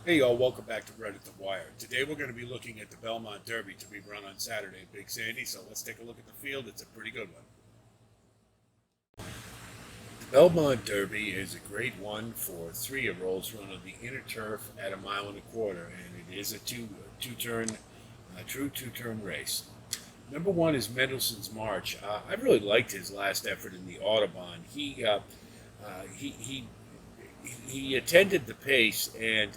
Hey y'all, welcome back to Red at the Wire. Today we're going to be looking at the Belmont Derby to be run on Saturday at Big Sandy, so let's take a look at the field. It's a pretty good one. The Belmont Derby is a grade one for 3-year-olds run on the inner turf at a mile and a quarter, and it is a true two-turn race. Number one is Mendels March. I really liked his last effort in the Audubon. He attended the pace and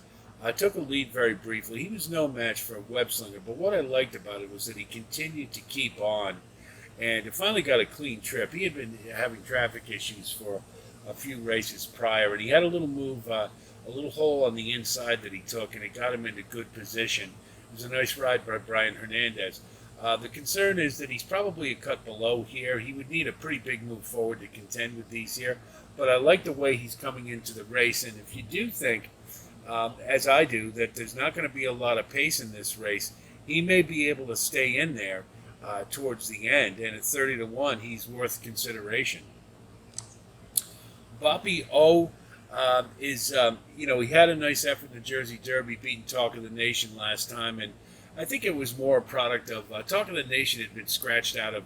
took a lead very briefly. He was no match for Webslinger, but what I liked about it was that he continued to keep on and it finally got a clean trip. He had been having traffic issues for a few races prior, and he had a little move, a little hole on the inside that he took, and it got him into good position. It was a nice ride by Brian Hernandez. The concern is that he's probably a cut below here. He would need a pretty big move forward to contend with these here, but I like the way he's coming into the race, and if you do think, as I do, that there's not going to be a lot of pace in this race, he may be able to stay in there towards the end, and at 30 to 1, he's worth consideration. Bobby O he had a nice effort in the Jersey Derby, beating Talk of the Nation last time, and I think it was more a product of Talk of the Nation had been scratched out of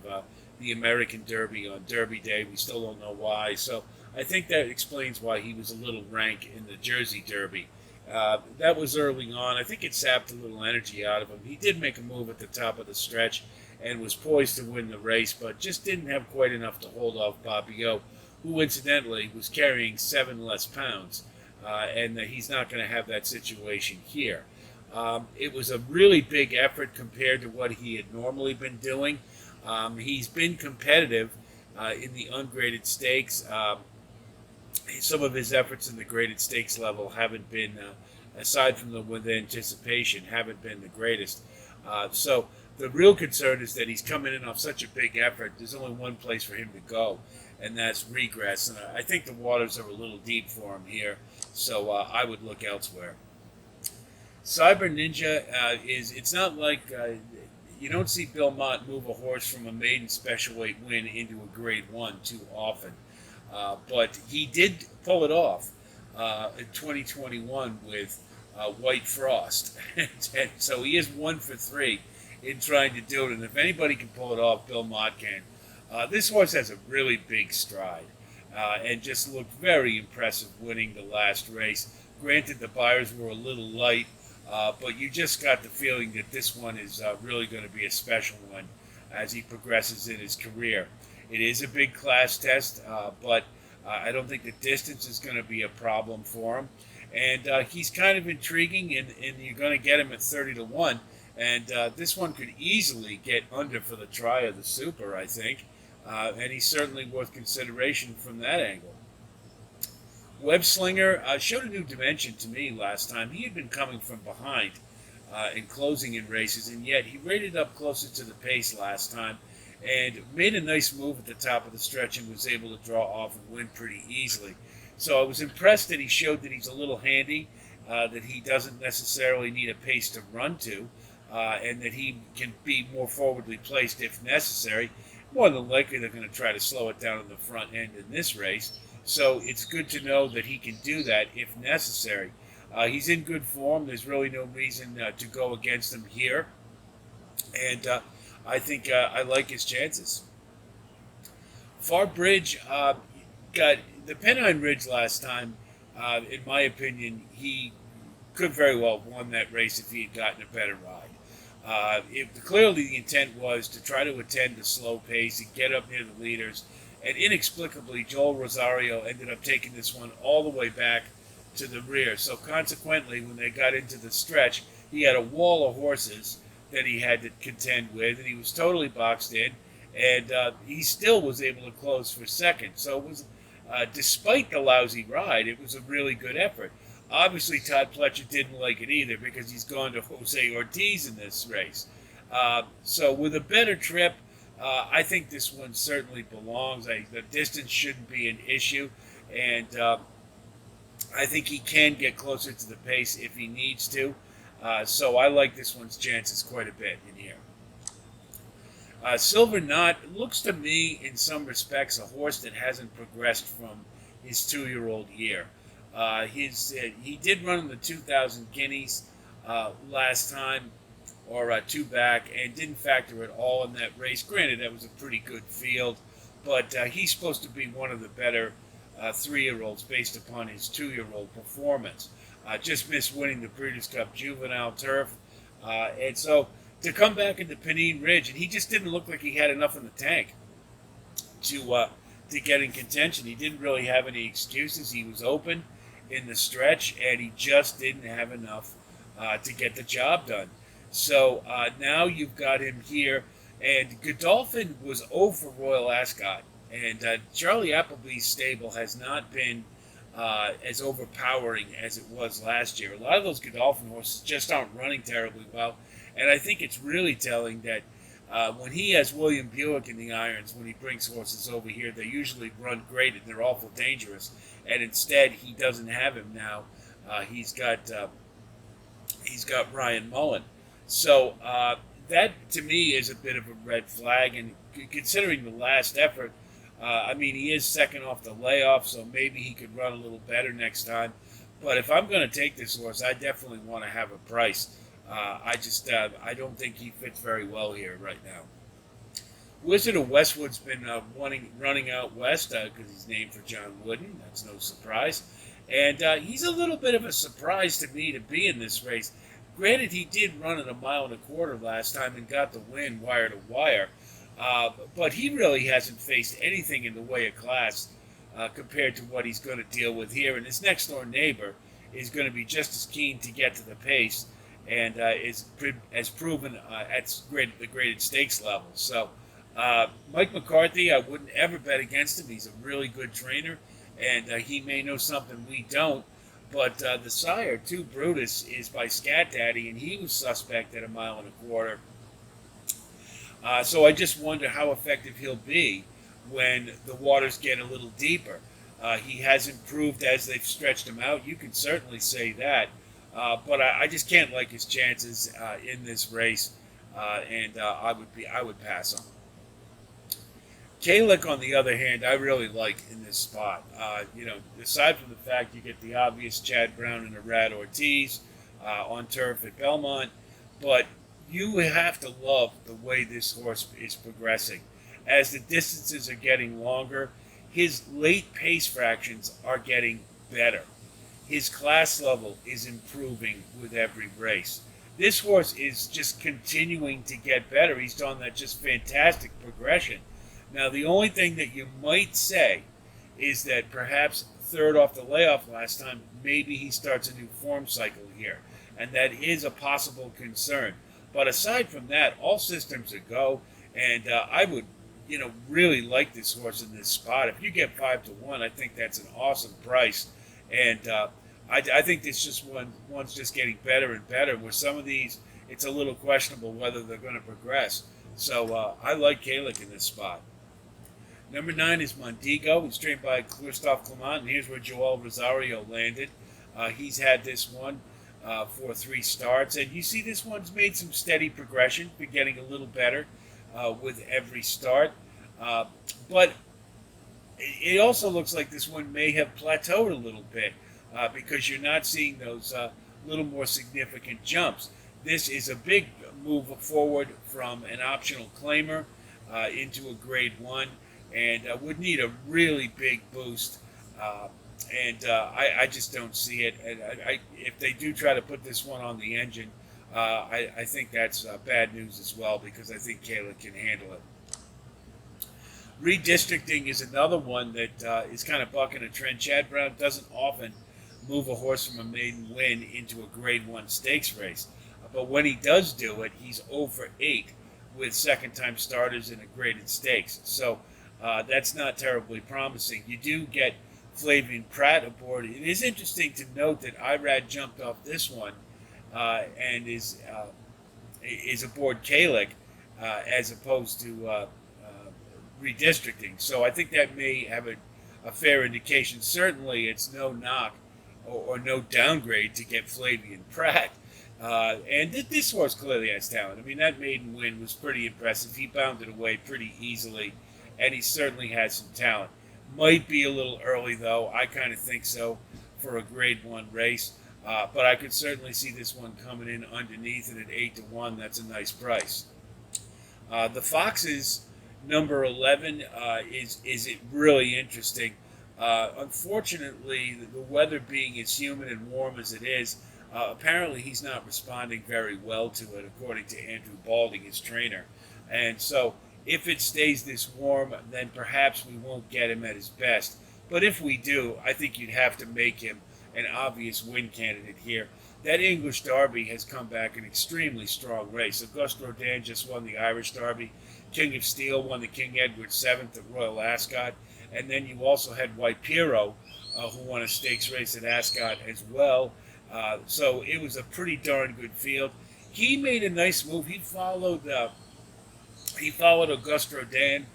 the American Derby on Derby Day. We still don't know why, so I think that explains why he was a little rank in the Jersey Derby. That was early on. I think it sapped a little energy out of him. He did make a move at the top of the stretch and was poised to win the race, but just didn't have quite enough to hold off Bobby O, who incidentally was carrying 7 less pounds, and he's not going to have that situation here. It was a really big effort compared to what he had normally been doing. He's been competitive in the ungraded stakes. Some of his efforts in the graded stakes level haven't been, aside from the with anticipation, haven't been the greatest. So the real concern is that he's coming in off such a big effort. There's only one place for him to go, and that's regress. And I think the waters are a little deep for him here, so I would look elsewhere. Cyber Ninja it's not like you don't see Belmont move a horse from a maiden special weight win into a grade one too often. But he did pull it off in 2021 with White Frost. And so he is 1 for 3 in trying to do it. And if anybody can pull it off, Belmont can. This horse has a really big stride and just looked very impressive winning the last race. Granted, the buyers were a little light, but you just got the feeling that this one is really going to be a special one as he progresses in his career. It is a big class test, but I don't think the distance is going to be a problem for him. And he's kind of intriguing, and you're going to get him at 30 to 1. And this one could easily get under for the try of the Super, I think. And he's certainly worth consideration from that angle. Webslinger showed a new dimension to me last time. He had been coming from behind and closing in races, and yet he rated up closer to the pace last time and made a nice move at the top of the stretch and was able to draw off and win pretty easily. So I was impressed that he showed that he's a little handy, that he doesn't necessarily need a pace to run to, and that he can be more forwardly placed if necessary. More than likely, they're going to try to slow it down in the front end in this race. So it's good to know that he can do that if necessary. He's in good form. There's really no reason to go against him here. And I think I like his chances. Far Bridge got the Pennine Ridge last time. In my opinion, he could very well have won that race if he had gotten a better ride. Clearly, the intent was to try to attend the slow pace and get up near the leaders. And inexplicably, Joel Rosario ended up taking this one all the way back to the rear. So consequently, when they got into the stretch, he had a wall of horses that he had to contend with, and he was totally boxed in, and he still was able to close for second. So it was, despite the lousy ride, it was a really good effort. Obviously, Todd Pletcher didn't like it either because he's gone to Jose Ortiz in this race. So with a better trip, I think this one certainly belongs. The distance shouldn't be an issue, and I think he can get closer to the pace if he needs to. So I like this one's chances quite a bit in here. Silver Knot looks to me, in some respects, a horse that hasn't progressed from his 2-year-old year. He did run in the 2,000 guineas last time, or two back, and didn't factor at all in that race. Granted, that was a pretty good field, but he's supposed to be one of the better 3-year-olds based upon his 2-year-old performance. Just missed winning the Breeders' Cup Juvenile Turf, and so to come back into Pennine Ridge, and he just didn't look like he had enough in the tank to get in contention. He didn't really have any excuses. He was open in the stretch, and he just didn't have enough to get the job done. So now you've got him here, and Godolphin was 0 for Royal Ascot, and Charlie Appleby's stable has not been as overpowering as it was last year. A lot of those Godolphin horses just aren't running terribly well, and I think it's really telling that when he has William Buick in the irons, when he brings horses over here, they usually run great and they're awful dangerous, and instead he doesn't have him now. He's got Ryan Mullen. So that, to me, is a bit of a red flag. And considering the last effort, I mean, he is second off the layoff, so maybe he could run a little better next time. But if I'm going to take this horse, I definitely want to have a price. I don't think he fits very well here right now. Wizard of Westwood's been running out west because he's named for John Wooden. That's no surprise. And he's a little bit of a surprise to me to be in this race. Granted, he did run at 1.25 miles last time and got the win wire to wire, but he really hasn't faced anything in the way of class compared to what he's going to deal with here. And his next door neighbor is going to be just as keen to get to the pace and is proven at the graded stakes level. So Mike McCarthy, I wouldn't ever bet against him. He's a really good trainer, and he may know something we don't. But the sire, too, Brutus, is by Scat Daddy, and he was suspect at 1.25 miles. So I just wonder how effective he'll be when the waters get a little deeper. He has improved as they've stretched him out. You can certainly say that. But I just can't like his chances in this race, and I would pass on him. Gaelic, on the other hand, I really like in this spot. Aside from the fact you get the obvious Chad Brown and Arad Ortiz on turf at Belmont, but you have to love the way this horse is progressing. As the distances are getting longer, his late pace fractions are getting better. His class level is improving with every race. This horse is just continuing to get better. He's on that just fantastic progression. Now, the only thing that you might say is that perhaps third off the layoff last time, maybe he starts a new form cycle here, and that is a possible concern. But aside from that, all systems are go, and I would, really like this horse in this spot. If you get 5 to 1, I think that's an awesome price, and I think this one's just getting better and better. With some of these, it's a little questionable whether they're going to progress. So I like Gaelic in this spot. Number 9 is Montego. He's trained by Christophe Clement, and here's where Joel Rosario landed. He's had this one for 3 starts, and you see this one's made some steady progression, been getting a little better with every start. But it also looks like this one may have plateaued a little bit because you're not seeing those little more significant jumps. This is a big move forward from an optional claimer into a grade 1. And would need a really big boost, and I just don't see it. And if they do try to put this one on the engine, I think that's bad news as well, because I think Gaelic can handle it. Redistricting is another one that is kind of bucking a trend. Chad Brown doesn't often move a horse from a maiden win into a grade 1 stakes race, but when he does do it, he's 0 for 8 with second-time starters in a graded stakes. So that's not terribly promising. You do get Flavian Pratt aboard. It is interesting to note that Irad jumped off this one and is aboard Gaelic as opposed to redistricting. So I think that may have a fair indication. Certainly it's no knock or no downgrade to get Flavian Pratt. And this horse clearly has talent. I mean, that maiden win was pretty impressive. He bounded away pretty easily, and he certainly has some talent. Might be a little early, though. I kind of think so for a Grade 1 race. But I could certainly see this one coming in underneath it at 8-1. That's a nice price. The Foxes, number 11, is it really interesting. Unfortunately, the weather being as humid and warm as it is, apparently he's not responding very well to it, according to Andrew Balding, his trainer. And so, if it stays this warm, then perhaps we won't get him at his best. But if we do, I think you'd have to make him an obvious win candidate here. That English Derby has come back an extremely strong race. Auguste Rodin just won the Irish Derby. King of Steel won the King Edward VII at Royal Ascot. And then you also had White Piero, who won a stakes race at Ascot as well. So it was a pretty darn good field. He made a nice move. He followed Auguste Rodin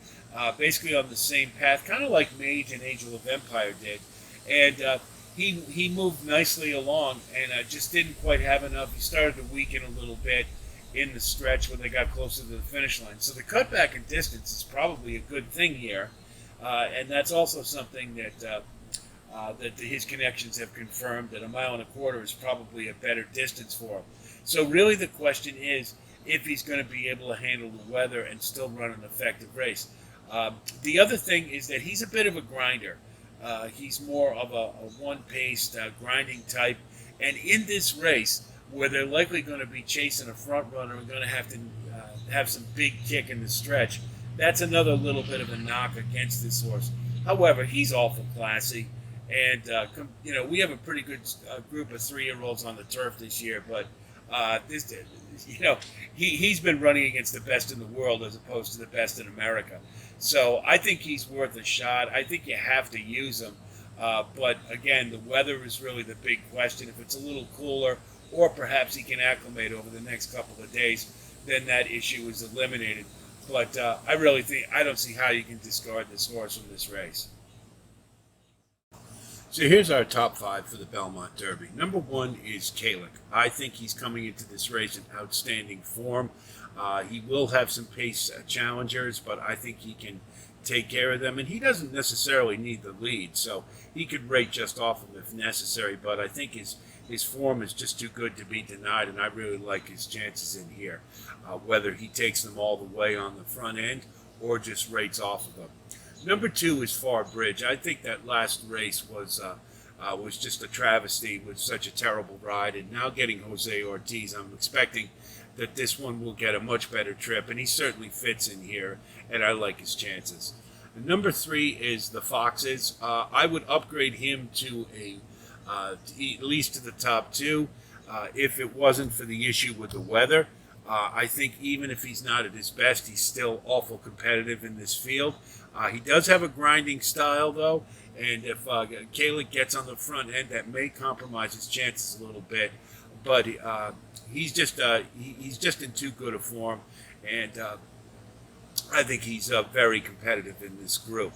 basically on the same path, kind of like Mage and Angel of Empire did. And he moved nicely along and just didn't quite have enough. He started to weaken a little bit in the stretch when they got closer to the finish line. So the cutback in distance is probably a good thing here. And that's also something that his connections have confirmed, that 1.25 miles is probably a better distance for him. So really the question is if he's going to be able to handle the weather and still run an effective race. The other thing is that he's a bit of a grinder. He's more of a one-paced grinding type. And in this race, where they're likely going to be chasing a front runner and going to have to have some big kick in the stretch, that's another little bit of a knock against this horse. However, he's awful classy. And, we have a pretty good group of 3-year-olds on the turf this year. But, he's been running against the best in the world as opposed to the best in America. So I think he's worth a shot. I think you have to use him. But, again, the weather is really the big question. If it's a little cooler, or perhaps he can acclimate over the next couple of days, then that issue is eliminated. But I don't see how you can discard this horse from this race. So here's our top 5 for the Belmont Derby. Number 1 is Gaelic. I think he's coming into this race in outstanding form. He will have some pace challengers, but I think he can take care of them. And he doesn't necessarily need the lead, so he could rate just off him if necessary. But I think his form is just too good to be denied, and I really like his chances in here. Whether he takes them all the way on the front end or just rates off of them. Number 2 is Far Bridge. I think that last race was just a travesty with such a terrible ride, and now getting Jose Ortiz, I'm expecting that this one will get a much better trip, and he certainly fits in here, and I like his chances. Number 3 is the Foxes. I would upgrade him to at least to the top 2 if it wasn't for the issue with the weather. I think even if he's not at his best, he's still awful competitive in this field. He does have a grinding style, though, and if Gaelic gets on the front end, that may compromise his chances a little bit. But he's just in too good a form, and I think he's very competitive in this group.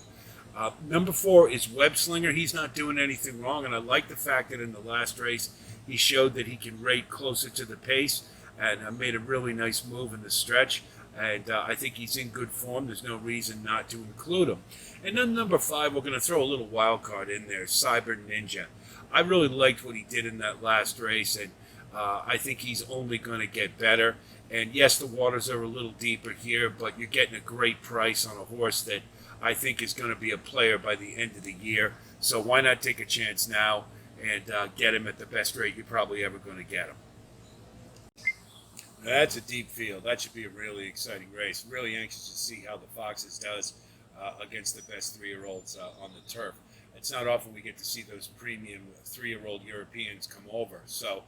Number 4 is Webslinger. He's not doing anything wrong, and I like the fact that in the last race he showed that he can rate closer to the pace, and made a really nice move in the stretch. And I think he's in good form. There's no reason not to include him. And then number 5, we're going to throw a little wild card in there, Cyber Ninja. I really liked what he did in that last race, and I think he's only going to get better. And yes, the waters are a little deeper here, but you're getting a great price on a horse that I think is going to be a player by the end of the year. So why not take a chance now and get him at the best rate you're probably ever going to get him. That's a deep field. That should be a really exciting race. Really anxious to see how the Foxes does against the best 3-year-olds on the turf. It's not often we get to see those premium 3-year-old Europeans come over. So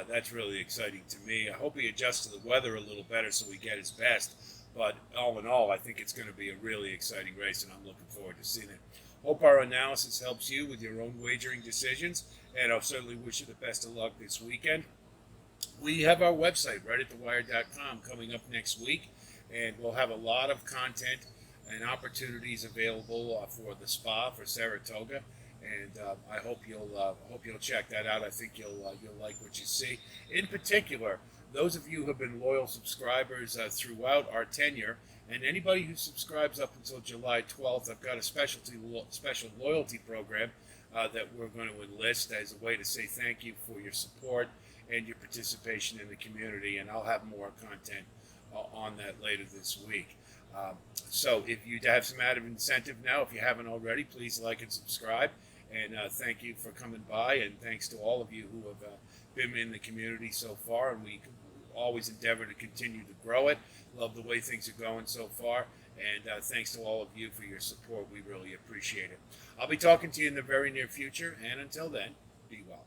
that's really exciting to me. I hope he adjusts to the weather a little better so we get his best. But all in all, I think it's going to be a really exciting race, and I'm looking forward to seeing it. Hope our analysis helps you with your own wagering decisions, and I'll certainly wish you the best of luck this weekend. We have our website, RedditTheWire.com, coming up next week, and we'll have a lot of content and opportunities available for the spa for Saratoga, and I hope you'll check that out. I think you'll like what you see. In particular, those of you who have been loyal subscribers throughout our tenure And anybody who subscribes up until July 12th, I've got a special loyalty program that we're going to enlist as a way to say thank you for your support and your participation in the community. And I'll have more content on that later this week. So if you have some added incentive now, if you haven't already, please like and subscribe. And thank you for coming by, and thanks to all of you who have been in the community so far, and we always endeavor to continue to grow it. Love the way things are going so far, and thanks to all of you for your support. We really appreciate it. I'll be talking to you in the very near future, and until then, be well.